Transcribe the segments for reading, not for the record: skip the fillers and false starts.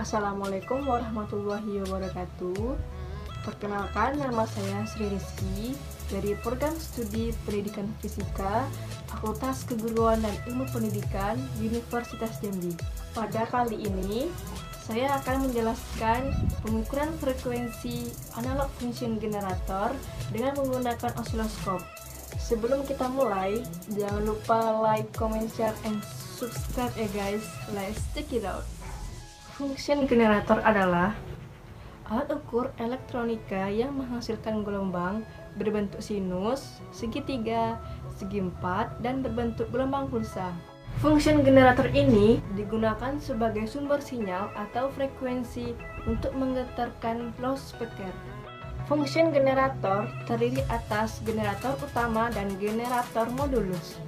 Assalamualaikum warahmatullahi wabarakatuh. Perkenalkan, nama saya Sri Rizky dari Program Studi Pendidikan Fisika Fakultas Keguruan dan Ilmu Pendidikan Universitas Jambi. Pada kali ini, saya akan menjelaskan pengukuran frekuensi analog function generator dengan menggunakan osiloskop. Sebelum kita mulai, jangan lupa like, comment, share, and subscribe ya guys. Let's check it out. Function generator adalah alat ukur elektronika yang menghasilkan gelombang berbentuk sinus, segitiga, segi empat, dan berbentuk gelombang pulsa. Function generator ini digunakan sebagai sumber sinyal atau frekuensi untuk menggetarkan loudspeaker. Function generator terdiri atas generator utama dan generator modulus.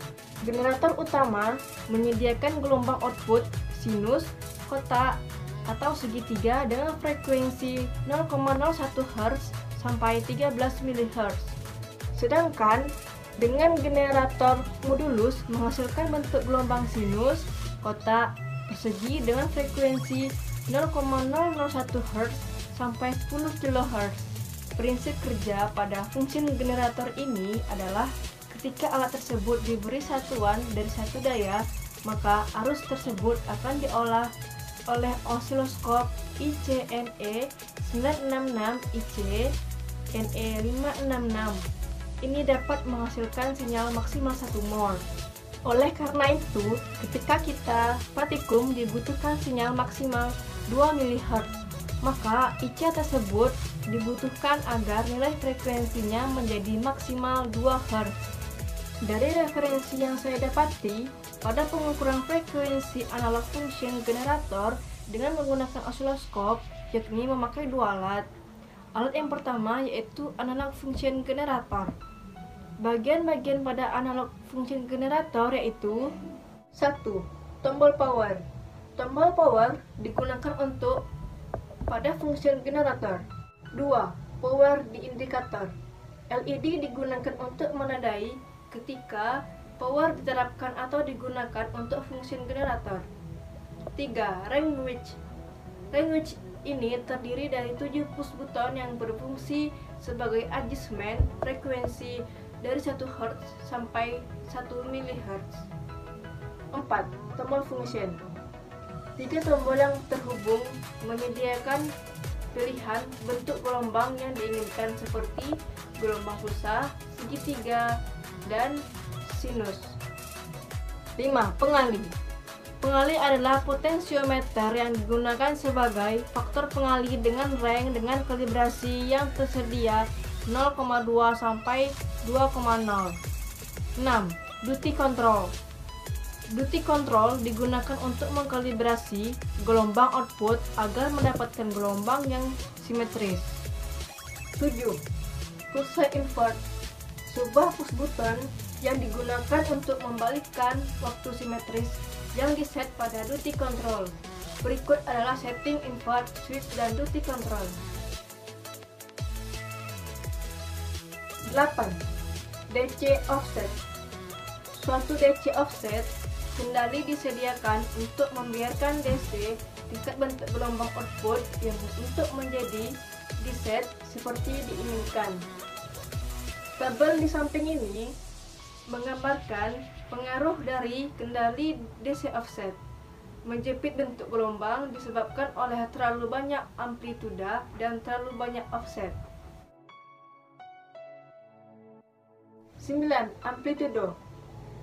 Generator utama menyediakan gelombang output sinus, kotak, atau segitiga dengan frekuensi 0,01 Hz sampai 13 mHz. Sedangkan dengan generator modulus menghasilkan bentuk gelombang sinus, kotak, persegi dengan frekuensi 0,001 Hz sampai 10 kHz. Prinsip kerja pada function generator ini adalah ketika alat tersebut diberi satuan dari satu daya, maka arus tersebut akan diolah oleh osiloskop IC-NE 966 IC-NE 566. Ini dapat menghasilkan sinyal maksimal 1 mol. Oleh karena itu, ketika kita praktikum dibutuhkan sinyal maksimal 2 mHz, maka IC tersebut dibutuhkan agar nilai frekuensinya menjadi maksimal 2 Hz. Dari referensi yang saya dapati, pada pengukuran frekuensi analog function generator dengan menggunakan osiloskop, yakni memakai dua alat. Alat yang pertama yaitu analog function generator. Bagian-bagian pada analog function generator yaitu 1. Tombol power. Tombol power digunakan untuk pada function generator. 2. Power di indikator. LED digunakan untuk menandai ketika power diterapkan atau digunakan untuk function generator. 3. Language. Language ini terdiri dari 7 push button yang berfungsi sebagai adjustment frekuensi dari 1 Hz sampai 1 mHz. 4. Tombol function. 3 tombol yang terhubung menyediakan pilihan bentuk gelombang yang diinginkan seperti gelombang pulsa, segitiga, dan sinus. 5. Pengali. Pengali adalah potensiometer yang digunakan sebagai faktor pengali dengan range dengan kalibrasi yang tersedia 0,2 sampai 2,0. 6. Duty control. Duty control digunakan untuk mengkalibrasi gelombang output agar mendapatkan gelombang yang simetris. 7. Pulse invert. Sebuah push button yang digunakan untuk membalikkan waktu simetris yang diset pada duty control. Berikut adalah setting invert, switch, dan duty control. 8. DC offset. Suatu DC offset kendali disediakan untuk membiarkan DC tingkat bentuk gelombang output yang untuk menjadi diset seperti diinginkan. Tabel di samping ini menggambarkan pengaruh dari kendali DC offset. Menjepit bentuk gelombang disebabkan oleh terlalu banyak amplituda dan terlalu banyak offset. 9. Amplitudo.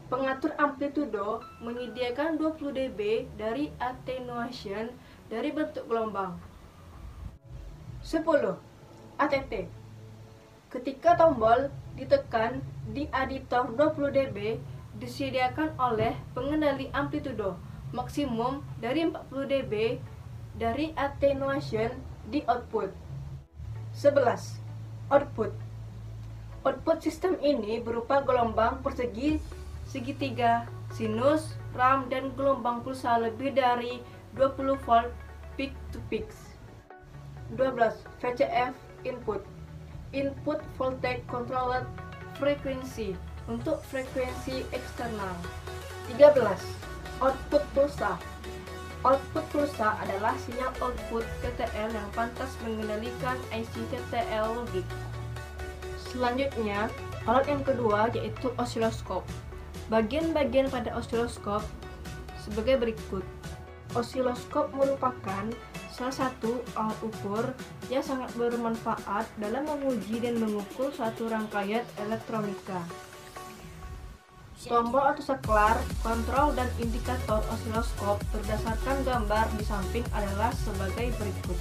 Pengatur amplitudo menyediakan 20 dB dari attenuation dari bentuk gelombang. 10. ATT. Ketika tombol ditekan di aditor 20 dB disediakan oleh pengendali amplitudo maksimum dari 40 dB dari attenuation di output. 11. Output. Output sistem ini berupa gelombang persegi, segitiga, sinus, ram, dan gelombang pulsa lebih dari 20 volt peak to peak. 12. VCF input. Input voltage controlled frequency untuk frekuensi eksternal. 13. Output pulsa. Output pulsa adalah sinyal output TTL yang pantas mengendalikan IC TTL logik. Selanjutnya, alat yang kedua yaitu osiloskop. Bagian-bagian pada osiloskop sebagai berikut. Osiloskop merupakan salah satu alat ukur yang sangat bermanfaat dalam menguji dan mengukur suatu rangkaian elektronika. Tombol atau saklar, kontrol dan indikator osiloskop berdasarkan gambar di samping adalah sebagai berikut.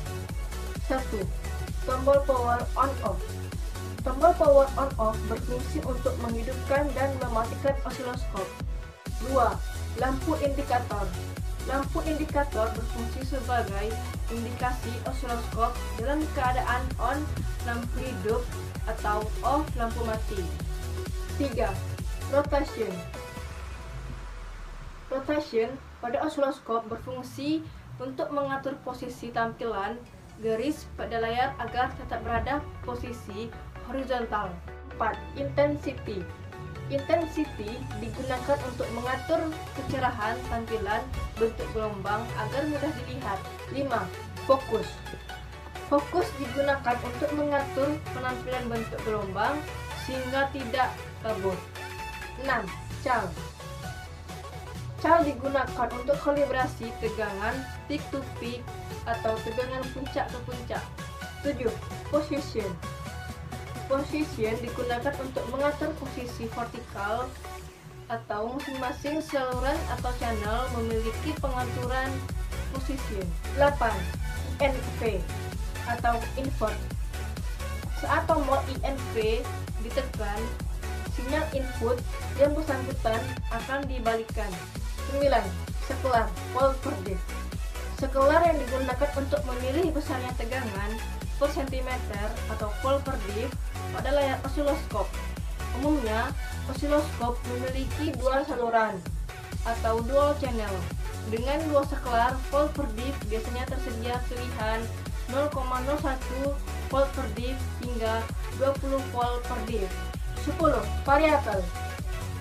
1. Tombol power on off. Tombol power on off berfungsi untuk menghidupkan dan mematikan osiloskop. 2. Lampu indikator. Lampu indikator berfungsi sebagai indikasi osiloskop dalam keadaan on lampu hidup atau off lampu mati. 3. Rotation. Rotation pada osiloskop berfungsi untuk mengatur posisi tampilan garis pada layar agar tetap berada posisi horizontal. 4. Intensity. Intensity digunakan untuk mengatur kecerahan tampilan bentuk gelombang agar mudah dilihat. 5. Fokus. Fokus digunakan untuk mengatur penampilan bentuk gelombang sehingga tidak kabur. 6. Cal. Cal digunakan untuk kalibrasi tegangan peak to peak atau tegangan puncak ke puncak. 7. Position. Position digunakan untuk mengatur posisi vertikal atau masing-masing saluran atau channel memiliki pengaturan position. 8. INV atau invert. Saat tombol INV ditekan, sinyal input yang bersangkutan akan dibalikkan. 9. Saklar volt per div. Saklar yang digunakan untuk memilih besarnya tegangan per sentimeter atau volt per div pada layar osiloskop. Umumnya, osiloskop memiliki dua saluran atau dual channel. Dengan dua saklar volt per div biasanya tersedia pilihan 0,01 volt per div hingga 20 volt per div. 10. Variabel.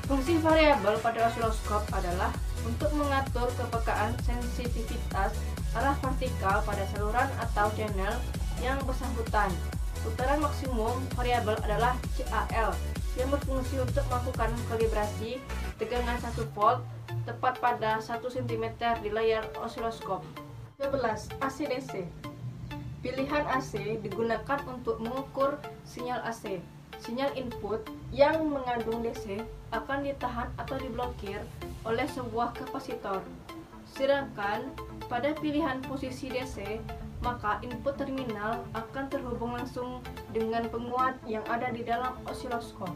Fungsi variabel pada osiloskop adalah untuk mengatur kepekaan sensitivitas arah vertikal pada saluran atau channel yang bersangkutan. Putaran maksimum variabel adalah CAL yang berfungsi untuk melakukan kalibrasi tegangan 1 volt tepat pada 1 cm di layar osiloskop. 12. AC/DC. Pilihan AC digunakan untuk mengukur sinyal AC. Sinyal input yang mengandung DC akan ditahan atau diblokir oleh sebuah kapasitor. Sedangkan pada pilihan posisi DC, maka input terminal akan terhubung langsung dengan penguat yang ada di dalam osiloskop.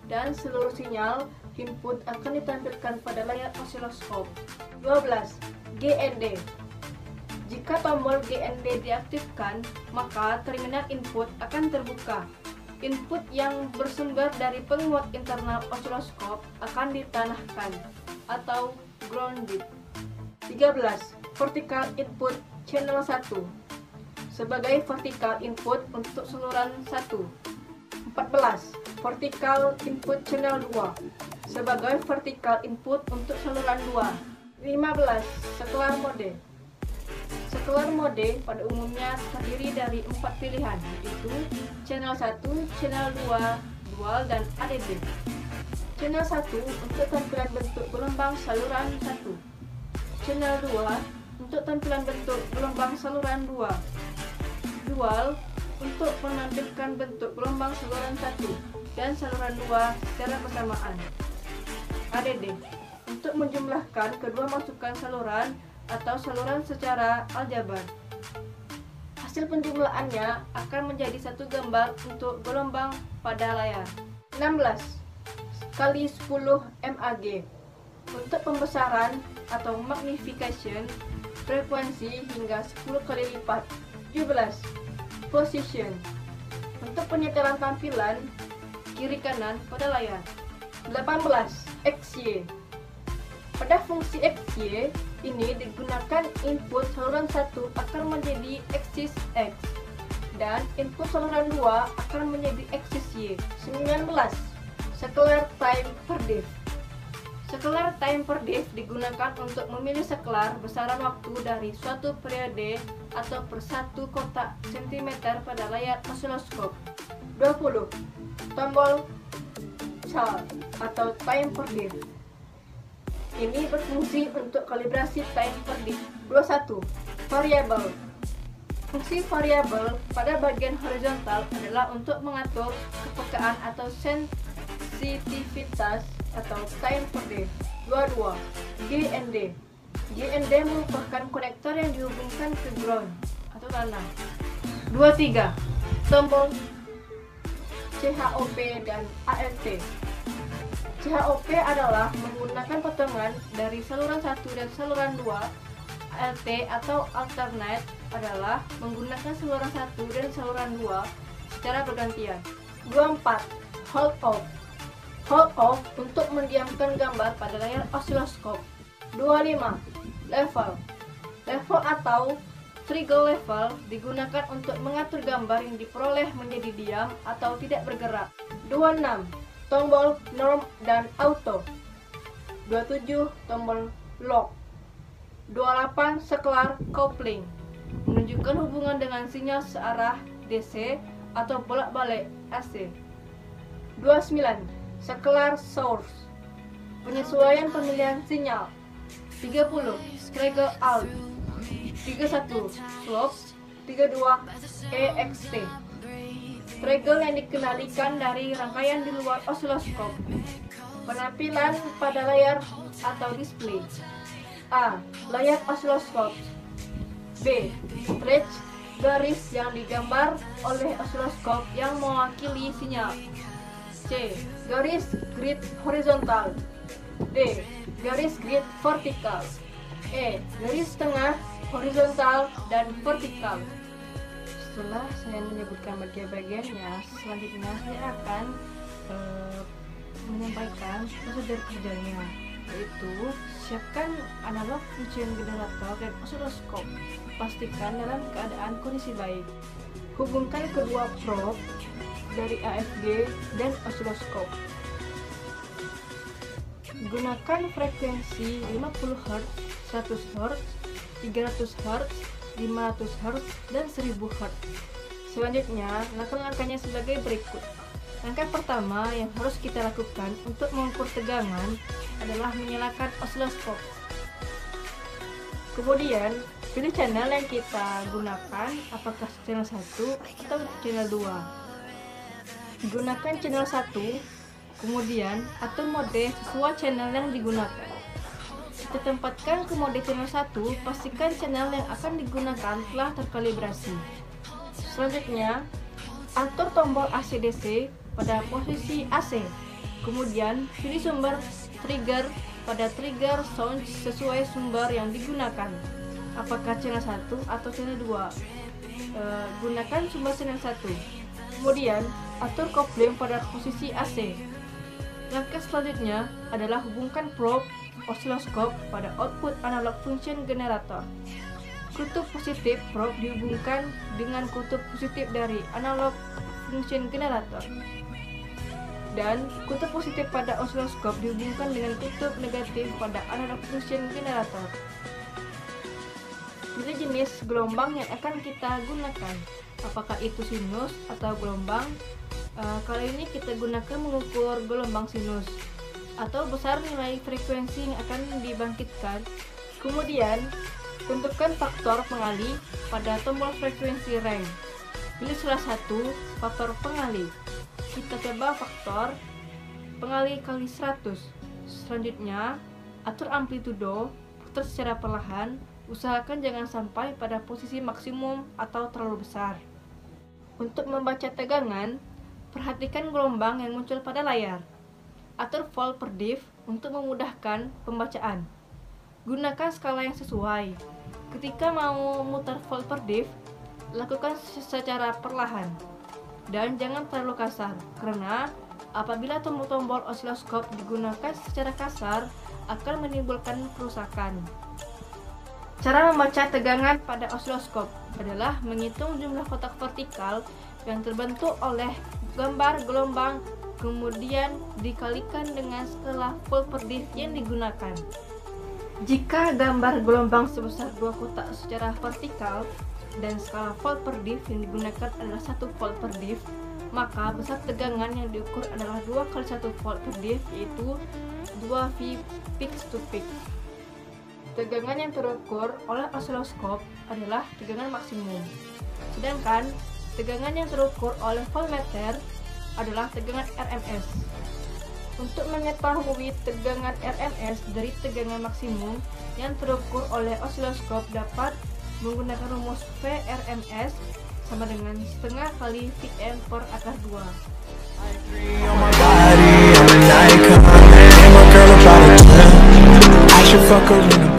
Dan seluruh sinyal input akan ditampilkan pada layar osiloskop. 12. GND. Jika tombol GND diaktifkan, maka terminal input akan terbuka. Input yang bersumber dari penguat internal osiloskop akan ditanahkan atau grounded. 13. Vertical input channel 1 sebagai vertical input untuk saluran 1. 14. Vertical input channel 2 sebagai vertical input untuk saluran 2. 15. Saklar mode. Saklar mode pada umumnya terdiri dari 4 pilihan, yaitu channel 1, channel 2, dual, dan ADD. Channel 1 untuk tampilan bentuk gelombang saluran 1. Channel 2 untuk tampilan bentuk gelombang saluran 2. Dual untuk menampilkan bentuk gelombang saluran 1 dan saluran 2 secara bersamaan. ADD untuk menjumlahkan kedua masukan saluran atau saluran secara aljabar. Hasil penjumlahannya akan menjadi satu gambar untuk gelombang pada layar. 16 kali 10 mag untuk pembesaran atau magnification frekuensi hingga 10 kali lipat. 17 position untuk penyetelan tampilan kiri kanan pada layar. 18 XY. Pada fungsi XY ini digunakan input saluran 1 akan menjadi aksis X dan input saluran 2 akan menjadi aksis Y. 19 saklar time per div. Sekelar time per diff digunakan untuk memilih sekelar besaran waktu dari suatu periode atau per satu kotak sentimeter pada layar osiloskop. 20. Tombol chart atau time per diff. Ini berfungsi untuk kalibrasi time per diff. 21. Variable. Fungsi variabel pada bagian horizontal adalah untuk mengatur kepekaan atau sensitivitas atau time per diff. 22. GND. GND merupakan konektor yang dihubungkan ke ground atau tanah. 23. Tombol CHOP dan ALT. CHOP adalah menggunakan potongan dari saluran 1 dan saluran 2. ALT atau alternate adalah menggunakan saluran 1 dan saluran 2 secara bergantian. 24. Hold off. Hold off untuk mendiamkan gambar pada layar osiloskop. 25. Level. Level atau trigger level digunakan untuk mengatur gambar yang diperoleh menjadi diam atau tidak bergerak. 26. Tombol norm dan auto. 27. Tombol lock. 28. Sekelar coupling menunjukkan hubungan dengan sinyal searah DC atau bolak-balik AC. 29. Sekelar source penyesuaian pemilihan sinyal. 30. Trigger out. 31. Slope. 32. EXT. Trigger yang dikendalikan dari rangkaian di luar osiloskop. Penampilan pada layar atau display. A. Layar osiloskop. B. Stretch garis yang digambar oleh osiloskop yang mewakili sinyal. C. Garis grid horizontal. D. Garis grid vertikal. E. Garis tengah horizontal dan vertikal. Setelah saya menyebutkan bagian-bagiannya, selanjutnya saya akan menyampaikan prosedur kerjanya, yaitu siapkan analog function generator dan osiloskop. Pastikan dalam keadaan kondisi baik. Hubungkan kedua probe dari AFG dan osiloskop. Gunakan frekuensi 50 Hz, 100 Hz, 300 Hz, 500 Hz, dan 1000 Hz. Selanjutnya, langkah-langkahnya sebagai berikut. Langkah pertama yang harus kita lakukan untuk mengukur tegangan adalah menyalakan osiloskop. Kemudian, pilih channel yang kita gunakan, apakah channel 1 atau channel 2. Gunakan channel 1, kemudian atur mode sesuai channel yang digunakan. Kita tempatkan ke mode channel 1, pastikan channel yang akan digunakan telah terkalibrasi. Selanjutnya, atur tombol AC/DC pada posisi AC. Kemudian, pilih sumber trigger pada trigger sound sesuai sumber yang digunakan, apakah channel 1 atau channel 2. Gunakan sumber channel 1. Kemudian, atur coupling pada posisi AC. Langkah selanjutnya adalah hubungkan probe osiloskop pada output analog function generator. Kutub positif probe dihubungkan dengan kutub positif dari analog function generator, dan kutub positif pada osiloskop dihubungkan dengan kutub negatif pada analog function generator. Pilih jenis gelombang yang akan kita gunakan, apakah itu sinus atau gelombang. Kali ini kita gunakan mengukur gelombang sinus atau besar nilai frekuensi yang akan dibangkitkan. Kemudian, tentukan faktor pengalih pada tombol frekuensi range. Pilih salah satu faktor pengalih. Kita coba faktor pengalih kali 100. Selanjutnya, atur amplitudo, putar secara perlahan. Usahakan jangan sampai pada posisi maksimum atau terlalu besar. Untuk membaca tegangan, perhatikan gelombang yang muncul pada layar. Atur volt per diff untuk memudahkan pembacaan. Gunakan skala yang sesuai. Ketika mau mutar volt per diff, lakukan secara perlahan dan jangan terlalu kasar, karena apabila tombol-tombol osiloskop digunakan secara kasar akan menimbulkan kerusakan. Cara membaca tegangan pada osiloskop adalah menghitung jumlah kotak vertikal yang terbentuk oleh gambar gelombang kemudian dikalikan dengan skala volt per div yang digunakan. Jika gambar gelombang sebesar 2 kotak secara vertikal dan skala volt per div yang digunakan adalah 1 volt per div, maka besar tegangan yang diukur adalah 2 kali 1 volt per div, yaitu 2V peak to peak. Tegangan yang terukur oleh osiloskop adalah tegangan maksimum, sedangkan tegangan yang terukur oleh voltmeter adalah tegangan RMS. Untuk mengetahui tegangan RMS dari tegangan maksimum yang terukur oleh osiloskop dapat menggunakan rumus VRMS sama dengan setengah kali Vm per akar 2. I should fuck her in the